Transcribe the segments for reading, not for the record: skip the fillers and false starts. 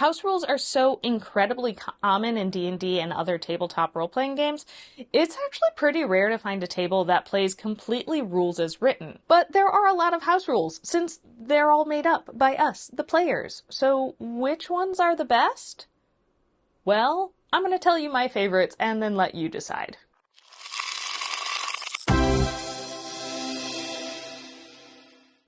House rules are so incredibly common in D&D and other tabletop role-playing games, it's actually pretty rare to find a table that plays completely rules as written. But there are a lot of house rules, since they're all made up by us, the players. So which ones are the best? Well, I'm going to tell you my favorites and then let you decide.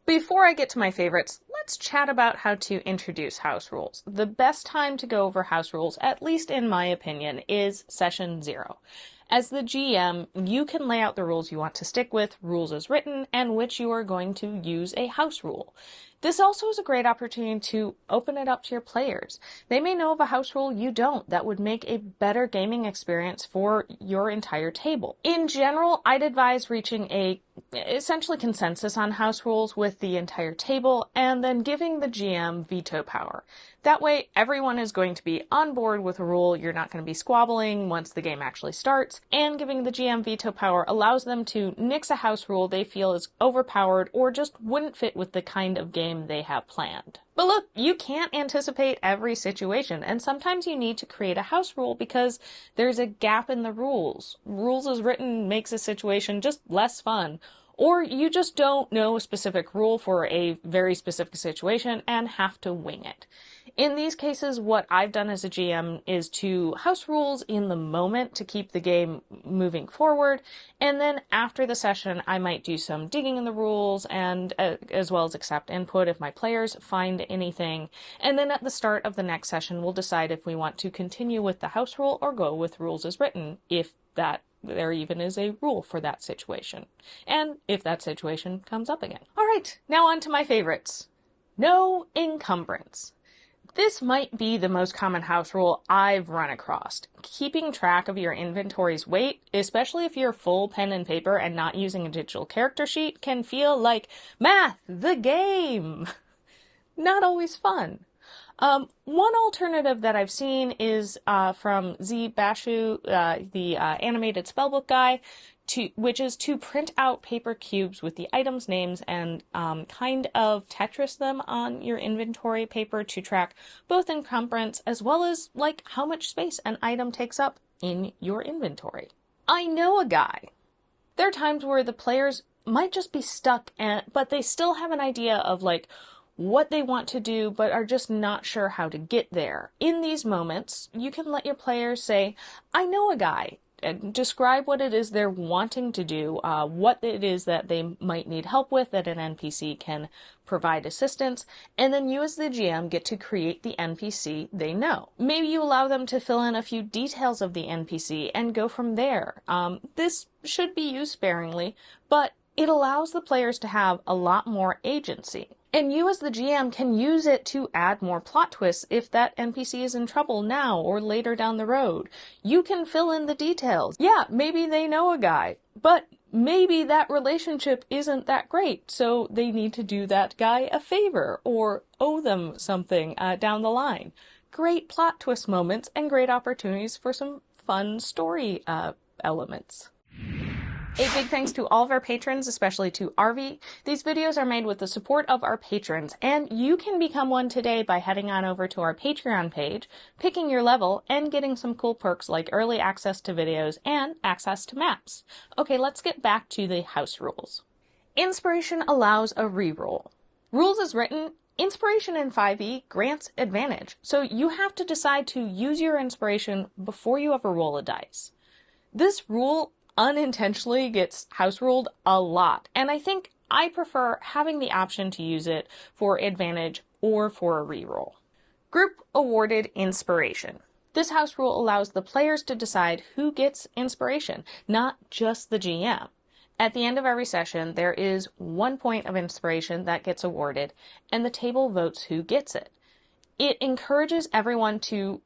Before I get to my favorites, let's chat about how to introduce house rules. The best time to go over house rules, at least in my opinion, is session 0. As the GM, you can lay out the rules you want to stick with, rules as written, and which you are going to use a house rule. This also is a great opportunity to open it up to your players. They may know of a house rule you don't that would make a better gaming experience for your entire table. In general, I'd advise reaching a essentially consensus on house rules with the entire table and then giving the GM veto power. That way, everyone is going to be on board with a rule. You're not going to be squabbling once the game actually starts, and giving the GM veto power allows them to nix a house rule they feel is overpowered or just wouldn't fit with the kind of game they have planned. But look, you can't anticipate every situation, and sometimes you need to create a house rule because there's a gap in the rules. Rules as written makes a situation just less fun. Or you just don't know a specific rule for a very specific situation and have to wing it. In these cases, what I've done as a GM is to house rules in the moment to keep the game moving forward, and then after the session I might do some digging in the rules and as well as accept input if my players find anything, and then at the start of the next session we'll decide if we want to continue with the house rule or go with rules as written, if there even is a rule for that situation, and if that situation comes up again. Alright, now on to my favorites. No encumbrance. This might be the most common house rule I've run across. Keeping track of your inventory's weight, especially if you're full pen and paper and not using a digital character sheet, can feel like math, the game. Not always fun. One alternative that I've seen is from Z Bashu, the animated spellbook guy, which is to print out paper cubes with the items' names and kind of Tetris them on your inventory paper to track both encumbrance as well as like how much space an item takes up in your inventory. I know a guy. There are times where the players might just be stuck, but they still have an idea of like what they want to do, but are just not sure how to get there. In these moments, you can let your players say, I know a guy, and describe what it is they're wanting to do, what it is that they might need help with that an NPC can provide assistance, and then you as the GM get to create the NPC they know. Maybe you allow them to fill in a few details of the NPC and go from there. This should be used sparingly, but it allows the players to have a lot more agency. And you as the GM can use it to add more plot twists if that NPC is in trouble now or later down the road. You can fill in the details. Yeah, maybe they know a guy, but maybe that relationship isn't that great, so they need to do that guy a favor or owe them something down the line. Great plot twist moments and great opportunities for some fun story elements. A big thanks to all of our patrons, especially to Arvi. These videos are made with the support of our patrons, and you can become one today by heading on over to our Patreon page, picking your level, and getting some cool perks like early access to videos and access to maps. Okay, let's get back to the house rules. Inspiration allows a reroll. Rules as written, inspiration in 5e grants advantage, so you have to decide to use your inspiration before you ever roll a dice. This rule unintentionally gets house ruled a lot, and I think I prefer having the option to use it for advantage or for a reroll. Group awarded inspiration. This house rule allows the players to decide who gets inspiration, not just the GM. At the end of every session, there is 1 point of inspiration that gets awarded, and the table votes who gets it. It encourages everyone to,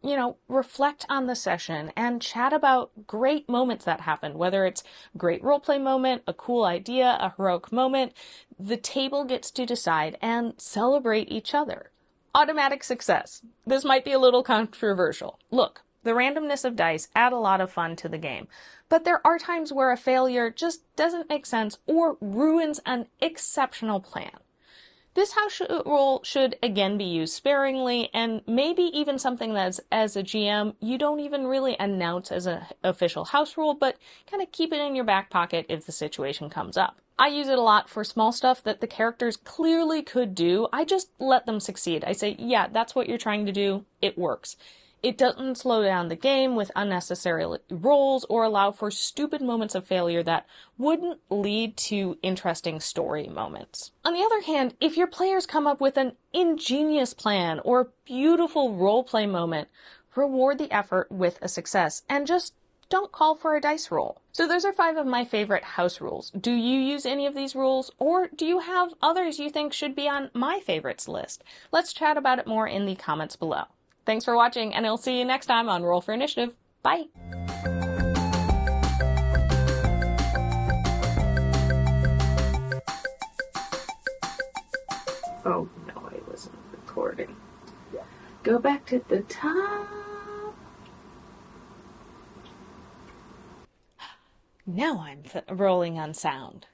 reflect on the session and chat about great moments that happened, whether it's a great roleplay moment, a cool idea, a heroic moment. The table gets to decide and celebrate each other. Automatic success. This might be a little controversial. Look, the randomness of dice add a lot of fun to the game, but there are times where a failure just doesn't make sense or ruins an exceptional plan. This house rule should again be used sparingly, and maybe even something that as a GM you don't even really announce as an official house rule, but kind of keep it in your back pocket if the situation comes up. I use it a lot for small stuff that the characters clearly could do. I just let them succeed. I say, yeah, that's what you're trying to do. It works. It doesn't slow down the game with unnecessary rolls or allow for stupid moments of failure that wouldn't lead to interesting story moments. On the other hand, if your players come up with an ingenious plan or beautiful roleplay moment, reward the effort with a success and just don't call for a dice roll. So those are 5 of my favorite house rules. Do you use any of these rules, or do you have others you think should be on my favorites list? Let's chat about it more in the comments below. Thanks for watching, and I'll see you next time on Roll for Initiative. Bye! Oh no, I wasn't recording. Go back to the top. Now I'm rolling on sound.